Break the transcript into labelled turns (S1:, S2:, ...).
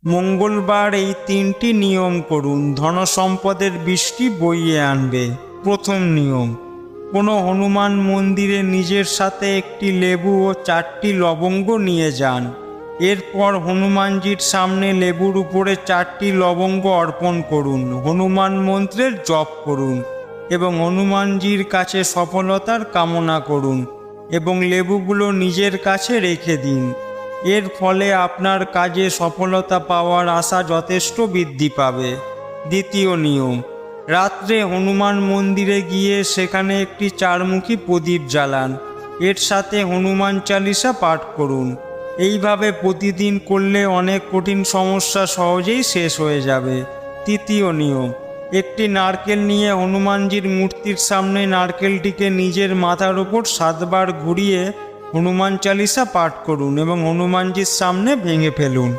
S1: মঙ্গলবার এই 3টি নিয়ম করুন, ধনসম্পদের বৃষ্টি বইয়ে আনবে। প্রথম নিয়ম, কোনো হনুমান মন্দিরে নিজের সাথে একটি লেবু ও 4টি লবঙ্গ নিয়ে যান। এরপর হনুমানজির সামনে লেবুর উপরে 4টি লবঙ্গ অর্পণ করুন, হনুমান মন্ত্রের জপ করুন এবং হনুমানজির কাছে সফলতার কামনা করুন এবং লেবুগুলো নিজের কাছে রেখে দিন। এর ফলে আপনার কাজে সফলতা পাওয়ার আশা যথেষ্ট বৃদ্ধি পাবে। দ্বিতীয় নিয়ম, রাত্রে হনুমান মন্দিরে গিয়ে সেখানে একটি 4মুখী প্রদীপ জ্বালান। এর সাথে হনুমান চালিসা পাঠ করুন। এইভাবে প্রতিদিন করলে অনেক কঠিন সমস্যা সহজেই শেষ হয়ে যাবে। তৃতীয় নিয়ম, একটি নারকেল নিয়ে হনুমানজির মূর্তির সামনে নারকেলটিকে নিজের মাথার উপর 7বার ঘুরিয়ে হনুমান চালিসা পাঠ করুন এবং হনুমানজির সামনে ভেঙে ফেলুন।